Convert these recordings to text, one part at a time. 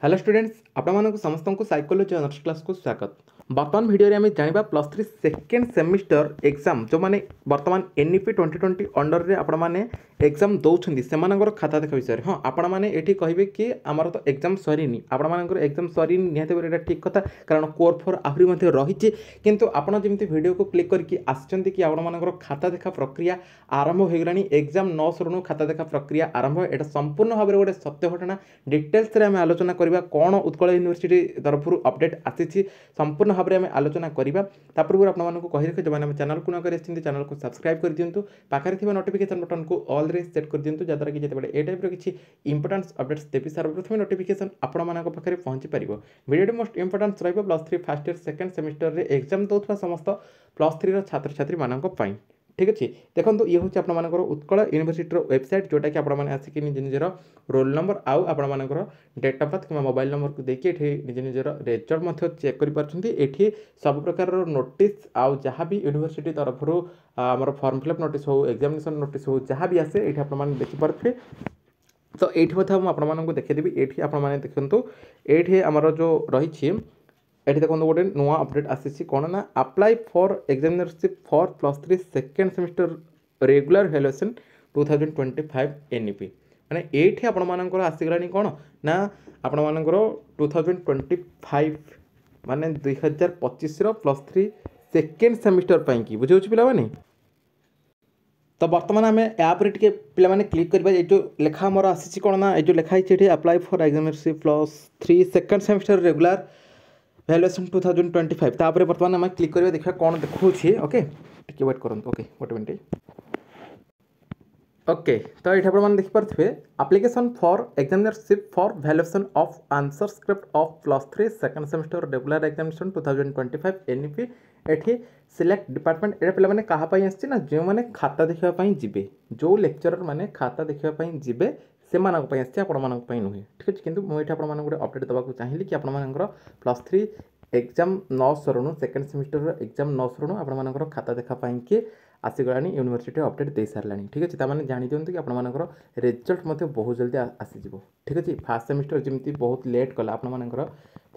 Hello students आपण समस्त को साइकोलॉजी ऑनर्स क्लास को स्वागत। बर्तमान वीडियो रे आम जाना +3 सेकेंड सेमिस्टर एग्जाम जो मैंने बर्तमान एनईपी 2020 अंडर रे आपण मैंने एग्जाम दौरान से खाता देखा विषय हाँ आपण मैंने ये कहे कि आमर तो एग्जाम सरीनी आपण मानकर एग्जाम सरीनी निहत ठीक कथा कारण कोर फोर आहरी रही किंतु आपण जमी वीडियो को क्लिक करके आसचंती कि आपण मानकर खाता देखा प्रक्रिया आरंभ हो गलानी एग्जाम न सरुणु खाता देखा प्रक्रिया आरंभ एटा संपूर्ण भाव में गोटे सत्य घटना डिटेल्स रे आम आलोचना करबा कौन उत्कल यूनिवर्सिटी तरफ अपडेट आसी संपूर्ण भाव में आम आलोचना करबा पूर्व आपको कही रखे जो चैनल को न कर चैनल को सब्सक्राइब कर दिंतु पाखे थी नोटिफिकेशन बटन को ऑल रे सेट कर दिंतु जद्वारा कि जिते ए टाइप किसी इंपोर्टेंस अपडेट्स देवी सर्वप्रथम नोटिफिकेशन आपण पाखे पहुंची पार video most importance +3 first year second semester रे एग्जाम दौरा समस्त +3 छात्र छात्री मानी ठीक अच्छे देखो ये हूँ आपर उत्कल यूनिवर्सिटी वेबसाइट जोटा कि आपने आसिक निज निजर रोल नंबर आउ आपर डेट ऑफ बर्थ कि मोबाइल नंबर को देखिए निज निजर रिजल्ट चेक करें सब प्रकार नोटिस आउ जहाँ भी यूनिवर्सिटी तरफ आमर फॉर्म फिलअप नोटिस हो एग्जामिनेशन नोटिस हो जहाँ भी आसे ये आपने देखिपे तो ये आपको देखीदेवी ये आपने देखूँ ये आमर जो रही एठी देखो गोटे नुआ अपडेट आसी कौन ना apply for examinership for +3 second semester regular valuation 2025 NEP माने एठी आपण मानकर आसीगलानी कौन ना आपण मानकर 2025 माने 2025 रो +3 सेकेंड सेमिस्टर पाई की बुझे पिला माने। तो बर्तमान आम ऐप टे पे क्लिक करवा जो लेखा मोर आसी कौन ना जो लिखाई apply for examinership +3 second semester regular valuation 2025 तापर बर्तमान आम क्लिक करवा देखा कौन देखा ओके टिके वेट करूँ ओके गोटे मिनट ओके तो ये आप देखिपे application for examinership for valuation of answer script of +3 second semester regular examination 2025 NEP एठी सिलेक्ट डिपार्टमेंट ये पे क्या ना जो मैंने खाता देखापी जी जो लेक्चरर मैंने खाता देखापी जी से आपण नुहे ठीक अच्छे किंतु मुझे आपको गोटे अपडेट देवाक चाहिए कि आपर +3 एग्जाम न सरुणु सेकेंड सेमिस्टर एग्जाम न सरुणु आपर खाता देखापी किए आसीगलानी यूनिवर्सिटी अपडेट दे सारा ठीक अच्छे ताने जानी दिंतु कि आपर रिजल्ट बहुत जल्दी आसीज ठीक अच्छे फास्ट सेमिस्टर जमी बहुत लेट कला आपर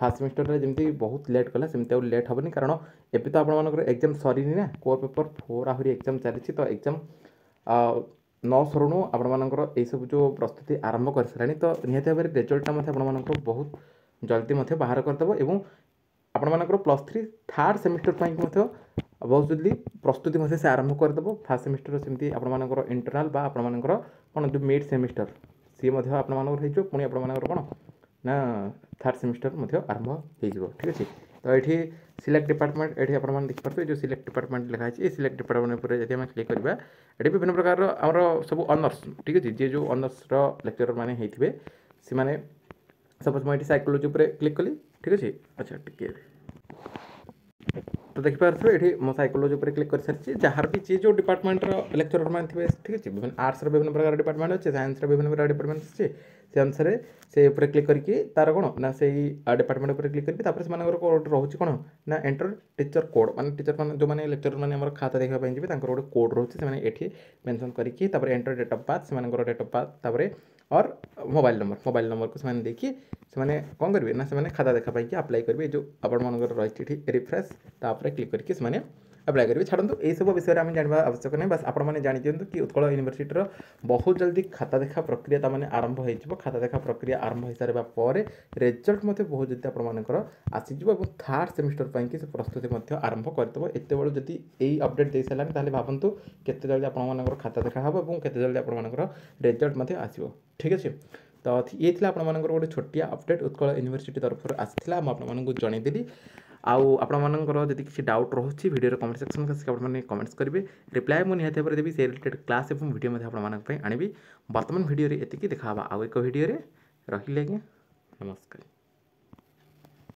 फास्ट सेमिस्टर जमी बहुत लेट कला सेमती लेट हेनी कारण एबी तो आपर एग्जाम सरीनी ना कोर पेपर 4 आहरी एग्जाम चली तो एग्जाम न सरुणु आपर सब जो प्रस्तुति आरंभ कर सारे तो निहत भाव रिजल्टा आप बहुत जल्दी बाहर करदेव और आपर +3 थर्ड सेमिस्टर पर बहुत जल्दी प्रस्तुति से आरंभ करदेव फास्ट सेमिस्टर सेमती आपर इंटरनाल आपर कौन जो मिड सेमिस्टर सी आपर पुणी आपर कौन ना थर्ड सेमिस्टर आरंभ हो ठीक अच्छे तो ये सिलेक्ट डिपार्टमेंट ये आप देखिए जो सिलेक्ट डिपार्टमेंट लिखाई है सिलेक्ट डिपार्टमेंट पर जब क्लिक करवा ये विभिन्न प्रकार आमर सब ऑनर्स ठीक अच्छे जी जो ऑनर्स लेक्चरर मैंने होते से मैंने सपोज मुझे साइकोलॉजी पर क्लिक कली ठीक अच्छे अच्छा टिके तो देखिए ये मो साइकोलॉजी पर क्लिक कर सारी जहाँ भी जी जो डिपार्टमेंट लेक्चरर मैंने थे ठीक अच्छे विभिन्न आर्ट्स विभिन्न प्रकार डिपार्टमेंट अच्छे साइंस विभिन्न प्रकार डिपार्टमेंट अच्छे से अनुसार से क्लिक करके तार कौन ना से डिपार्टमेंट पर क्लिक करके रोचे कौन ना एंटर टीचर कोड माने टीचर मैंने जो मैंने लेक्चर मैंने खाता देखापी जी गोटे कोड रोचे से मेंशन करके एंटर डेट ऑफ बर्थ से डेट ऑफ बर्थ और मोबाइल नंबर को से देखिए से कौन करेंगे ना से खाता देखापी अप्लाई करेंगे जो आपण रही रिफ्रेश तापर क्लिक करके से अप्लाई करेंगे छाड़ू ये सब विषय में जानवा आवश्यक नहीं बस आपने जानी दिंतु कि उत्कल यूनिवर्सिटी बहुत जल्दी खाता देखा प्रक्रिया तमाने आरंभ हो खाता देखा प्रक्रिया आरंभ हो सारा पर रिजल्ट बहुत जल्दी आपर आसीज और थर्ड सेमिस्टर पर कि प्रस्तुति आरंभ करदेव एत बड़ू जब यही अपडेट दे सारा ताले भावतु केते जल्दी आपर खाता देखा हम और केते जल्दी आपर रिजल्ट आसो ठीक अच्छे तो ये आपर गोटे छोटिया अपडेट उत्कल यूनिवर्सिटी तरफ आसाला आपको जनईदेली आपर जब किसी डाउट रोचे वीडियो कमेंट सेक्शन में कमेंट्स करेंगे रिप्लाई मुझे निहत भाव देवी से रिलेटेड क्लास और वीडियो आनी बर्तमान वीडियो ये देखा आउ एक वीडियो रही आज्ञा नमस्कार।